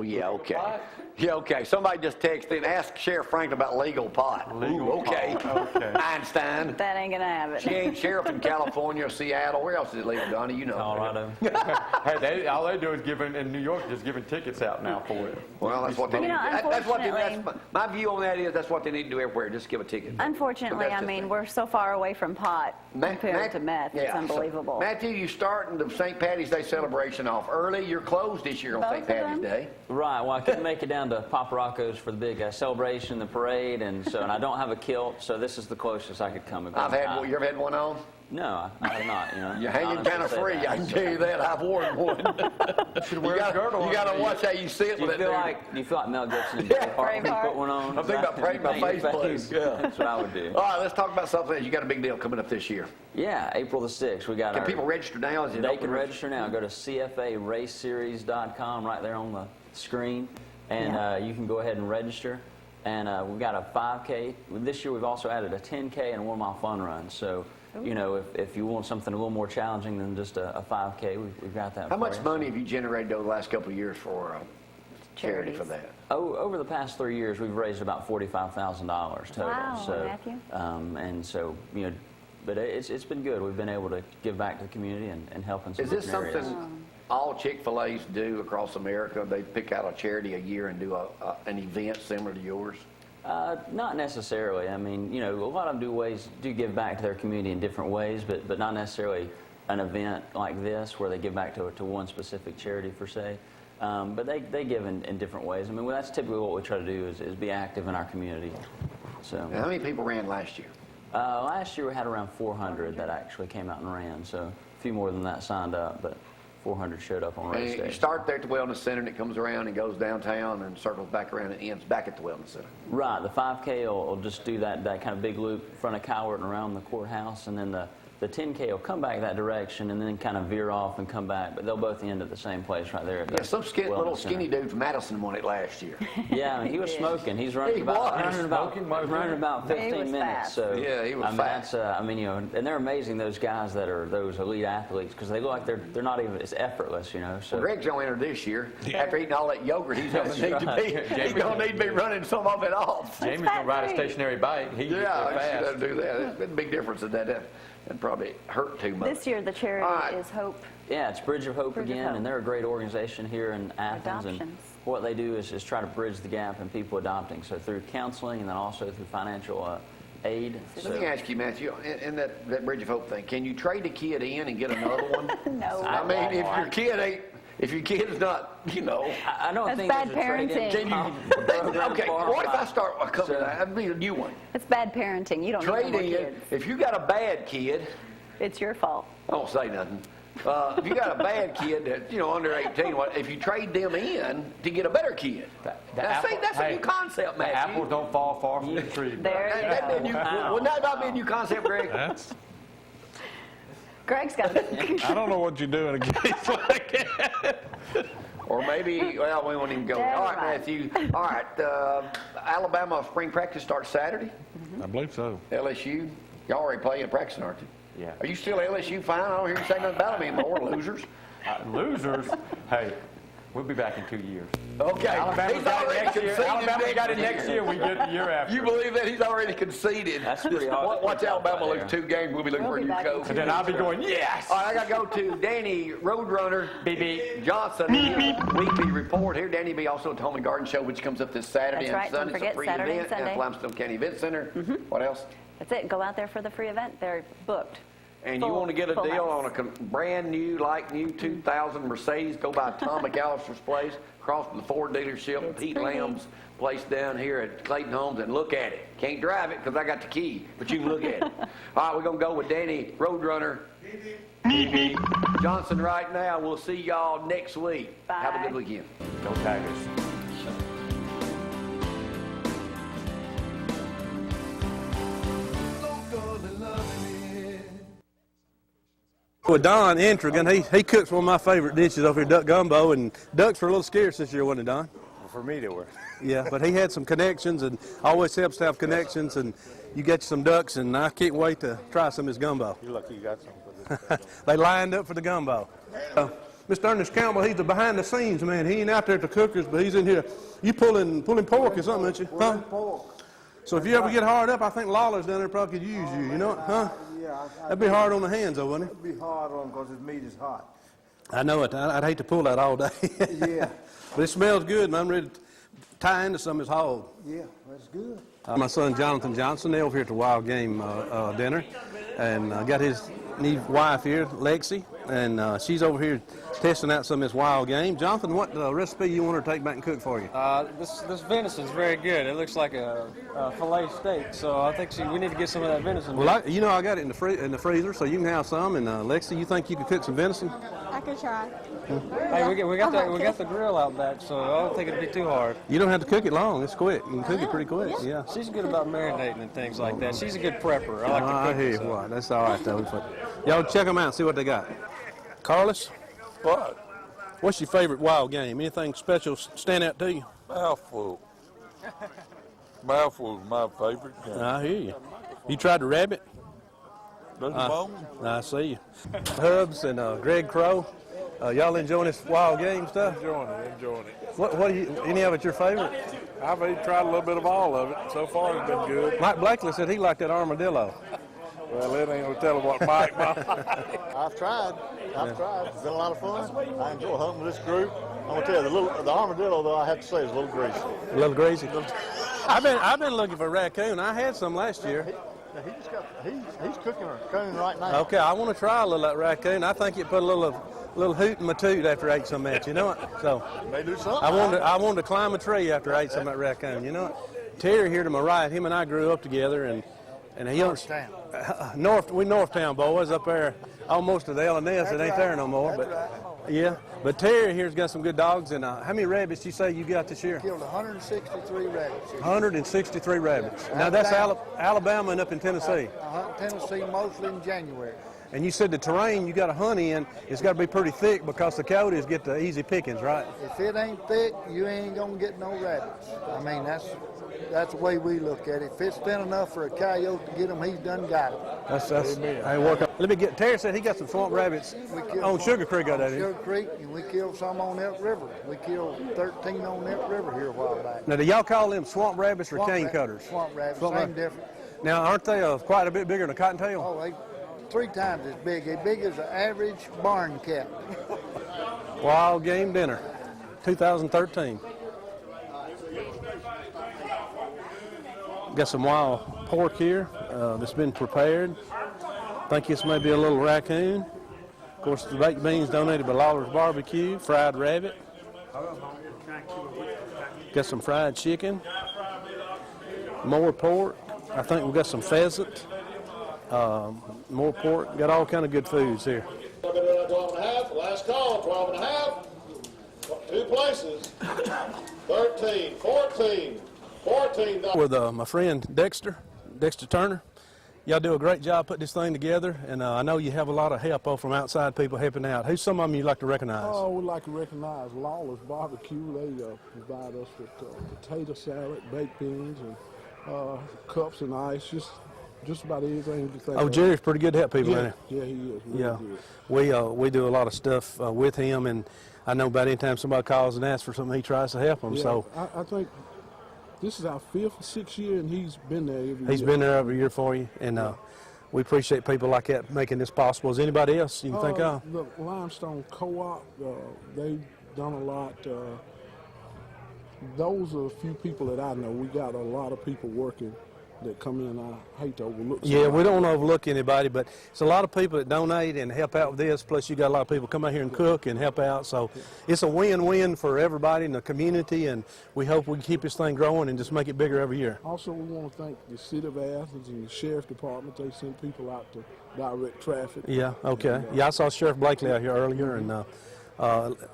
Yeah, okay. Yeah, okay. Somebody just texted and asked Sheriff Franklin about legal pot. Legal okay. pot, okay. Einstein. That ain't gonna have it. She ain't sheriff in California or Seattle. Where else is it legal, Donnie? You know. Colorado. Hey, all they do is in New York, just giving tickets out now for it. Well, that's what they need. Unfortunately, my view on that is that's what they need to do everywhere. Just give a ticket. Unfortunately, I mean, we're so far away from pot compared to meth. It's unbelievable. So, Matthew, you starting the St. Patty's Day celebration off early. You're closed this year on St. Patty's Day. Right. Well, I couldn't make it down to Papa Rocco's for the big celebration, the parade, and I don't have a kilt, so this is the closest I could come. You ever had one on? No, I have not. You know, you're hanging kind of free. I can tell you that. I've worn one. You should wear a girdle. You got to watch how you sit with it. Do you feel like Mel Gibson in Braveheart? Put one on. I'm thinking about painting my face blue. Yeah, that's what I would do. All right, let's talk about something else. You got a big deal coming up this year. Yeah, April the 6th. We got. Can people register now? They can register now. Go to cfaraceseries.com right there on the screen, and you can go ahead and register. And we've got a 5K. This year we've also added a 10K and a 1 mile fun run. So, you know, if you want something a little more challenging than just a 5K, we've got that. How much money have you generated over the last couple of years for charity for that? Over the past 3 years, we've raised about $45,000 total. Wow, so, Matthew. And so, you know, but it's been good. We've been able to give back to the community and help in some different areas. Is this something something all Chick-fil-A's do across America? They pick out a charity a year and do an event similar to yours? Not necessarily. I mean, you know, a lot of them do give back to their community in different ways, but not necessarily an event like this where they give back to one specific charity per se. But they give in different ways. I mean, that's typically what we try to do is be active in our community. So. Now, how many people ran last year? Last year we had around 400 that actually came out and ran. So a few more than that signed up, but 400 showed up on race day. You start there at the Wellness Center, and it comes around and goes downtown and circles back around and ends back at the Wellness Center. Right. The 5K will just do that kind of big loop in front of Cowart and around the courthouse, and then the 10K will come back that direction and then kind of veer off and come back, but they'll both end at the same place right there. At some little skinny dude from Madison won it last year. Yeah, I mean, he was smoking. He's running about 15 minutes. So yeah, he was fast. I mean, you know, and they're amazing. Those guys that are those elite athletes because they look like they're not even. It's effortless, you know. So Gregg's gonna enter this year. After eating all that yogurt, he's gonna need to be running some of it off. Jamie's gonna ride a stationary bike. He he's gonna do that. There's been a big difference in that. And probably hurt too much. This year the charity is Hope. Yeah, it's Bridge of Hope again, and they're a great organization here in Athens. Adoptions. And what they do is try to bridge the gap in people adopting, so through counseling and then also through financial aid. Let me ask you, Matthew, in that Bridge of Hope thing, can you trade a kid in and get another one? No. I mean, if your kid's not, you know. I don't think that's bad parenting. Okay, what if I start a company? That'd be a new one. It's bad parenting. You don't need more kids. If you got a bad kid, it's your fault. I don't say nothing. If you got a bad kid that's under 18, if you trade them in to get a better kid, that's a new concept, Matthew. The apples don't fall far from the tree. Wouldn't that not be a new concept, Gregg? Gregg's got it. I don't know what you do in a case like that. Or maybe, well, we won't even go there. All right, Matthew. All right, Alabama spring practice starts Saturday. I believe so. LSU. Y'all already playing and practicing, aren't you? Yeah. Are you still LSU fan? I don't hear you say nothing about them anymore, losers. Losers? Hey, we'll be back in 2 years. Okay. Alabama's got it next year. We get the year after. You believe that? He's already conceded. That's pretty hard. Watch Alabama lose 2 games. We'll be looking for a new coach. And then I'll be going, yes! All right, I got to go to Danny Roadrunner B.B. Johnson. Weekly report here. Danny B. also at Home and Garden Show, which comes up this Saturday and Sunday. It's a free event at Limestone County Event Center. What else? That's it. Go out there for the free event. They're booked. And you want to get a deal on a brand new, 2000 Mercedes, go by Tom McAllister's place, across from the Ford dealership, Pete Lamb's place down here at Clayton Homes, and look at it. Can't drive it because I got the key, but you can look at it. All right, we're going to go with Danny Roadrunner Johnson right now. We'll see y'all next week. Bye. Have a good weekend. Go Tigers. With Don Entrigan, he cooks one of my favorite dishes over here, duck gumbo, and ducks were a little scarce this year, wasn't it, Don? Well, for me, they were. Yeah, but he had some connections, and always helps to have connections, and you get you some ducks, and I can't wait to try some of his gumbo. You're lucky you got some. They lined up for the gumbo. Mr. Ernest Campbell, he's the behind the scenes man. He ain't out there at the cookers, but he's in here. You pulling pork or something, aren't you? Huh? Pork. So if you ever get hard up, I think Lawler's down there probably could use you. You know what? Huh? Yeah. That'd be hard on the hands, though, wouldn't it? It'd be hard on because his meat is hot. I know it. I'd hate to pull that all day. Yeah. But it smells good, man. I'm ready to tie into some of his hog. Yeah, that's good. My son Jonathan Johnson, they're over here at the Wild Game dinner, and got his new wife here, Lexi, and she's over here testing out some of this wild game. Jonathan, what recipe you want her to take back and cook for you? This venison is very good. It looks like a filet steak, so I think we need to get some of that venison. Well, I got it in the freezer, so you can have some. And Lexi, you think you could cook some venison? I could try. Hey, we got the grill out back, so I don't think it'd be too hard. You don't have to cook it long. It's quick. You can cook it pretty quick. Yeah. She's good about marinating and things like that. She's a good prepper. I like to I cook. hear you. What? That's all right though. Y'all check them out and see what they got. Carlos, What? what's your favorite wild game? Anything special stand out to you? Mouthful. Mouthful is my favorite. I hear you. You tried the rabbit? Does it bone? I see you. Hubs and Gregg Crow. Y'all enjoying this wild game stuff? Enjoying it. What do you? Any of it your favorite? I've even tried a little bit of all of it. So far, it's been good. Mike Blakely said he liked that armadillo. Well, it ain't gonna tell him what Mike. I've tried. It's been a lot of fun. I enjoy hunting with this group. I'm gonna tell you, the armadillo, though, I have to say, is a little greasy. A little greasy. I've been looking for raccoon. I had some last year. He's cooking a raccoon right now. Okay, I want to try a little of that raccoon. I think it put a little hoot in my toot after I ate some of that. You know what? So May do something. I wanted to climb a tree after I ate some of that raccoon. You know what? Terry here to my right, him and I grew up together, and he Northtown. we Northtown boys up there, almost to the L&S. It ain't there no more. Yeah, but Terry here's got some good dogs. And how many rabbits you say you got this year? Killed 163 rabbits. 163 rabbits. Now that's Alabama and up in Tennessee. Tennessee, mostly in January. And you said the terrain you got to hunt in, it's got to be pretty thick because the coyotes get the easy pickings, right? If it ain't thick, you ain't gonna get no rabbits. I mean, that's the way we look at it. If it's thin enough for a coyote to get them, he's done got it. That's I work on. Let me get. Terry said he got some swamp rabbits on Sugar Creek out there. Sugar Creek, and we killed some on Elk River. We killed 13 on Elk River here a while back. Now, do y'all call them swamp rabbits or cane cutters? Swamp rabbits, same difference. Now, aren't they quite a bit bigger than a cottontail? Oh, they 3 times as big. As big as an average barn cat. Wild Game Dinner, 2013. Got some wild pork here that's been prepared. Think this may be a little raccoon. Of course, the baked beans donated by Lawler's Barbecue, fried rabbit. Got some fried chicken, more pork. I think we got some pheasant, more pork. Got all kind of good foods here. 12 and a half, last call, 12 and a half. 2 places, 13, 14, 14. With my friend Dexter Turner. Y'all do a great job putting this thing together, and I know you have a lot of help from outside people helping out. Who's some of them you'd like to recognize? Oh, we'd like to recognize Lawler's Barbecue. They provide us with potato salad, baked beans, and cups and ice, just about anything you can think of. Jerry's pretty good to help people, ain't he? Yeah, he is. Really good. We do a lot of stuff with him, and I know about any time somebody calls and asks for something, he tries to help them. Yeah, so I think this is our 5th or 6th year, and he's been there every year. He's been there every year for you, and we appreciate people like that making this possible. Is anybody else you can think of? The Limestone Co-op, they've done a lot. Those are a few people that I know. We got a lot of people working that come in. I hate to overlook somebody. Yeah, we don't overlook anybody, but it's a lot of people that donate and help out with this. Plus, you got a lot of people come out here and cook and help out. So it's a win-win for everybody in the community, and we hope we can keep this thing growing and just make it bigger every year. Also, we want to thank the City of Athens and the Sheriff's Department. They send people out to direct traffic. Yeah, okay. Yeah, I saw Sheriff Blakely out here earlier, and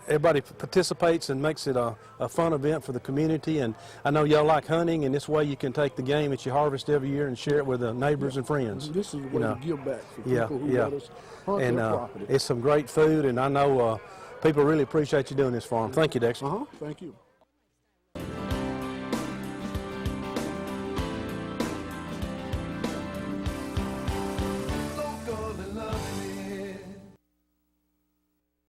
everybody participates and makes it a fun event for the community. And I know y'all like hunting, and this way you can take the game that you harvest every year and share it with the neighbors and friends. This is a way to give back for people who let us hunt and their property. It's some great food, and I know people really appreciate you doing this for them. Thank you, Dexter. Thank you.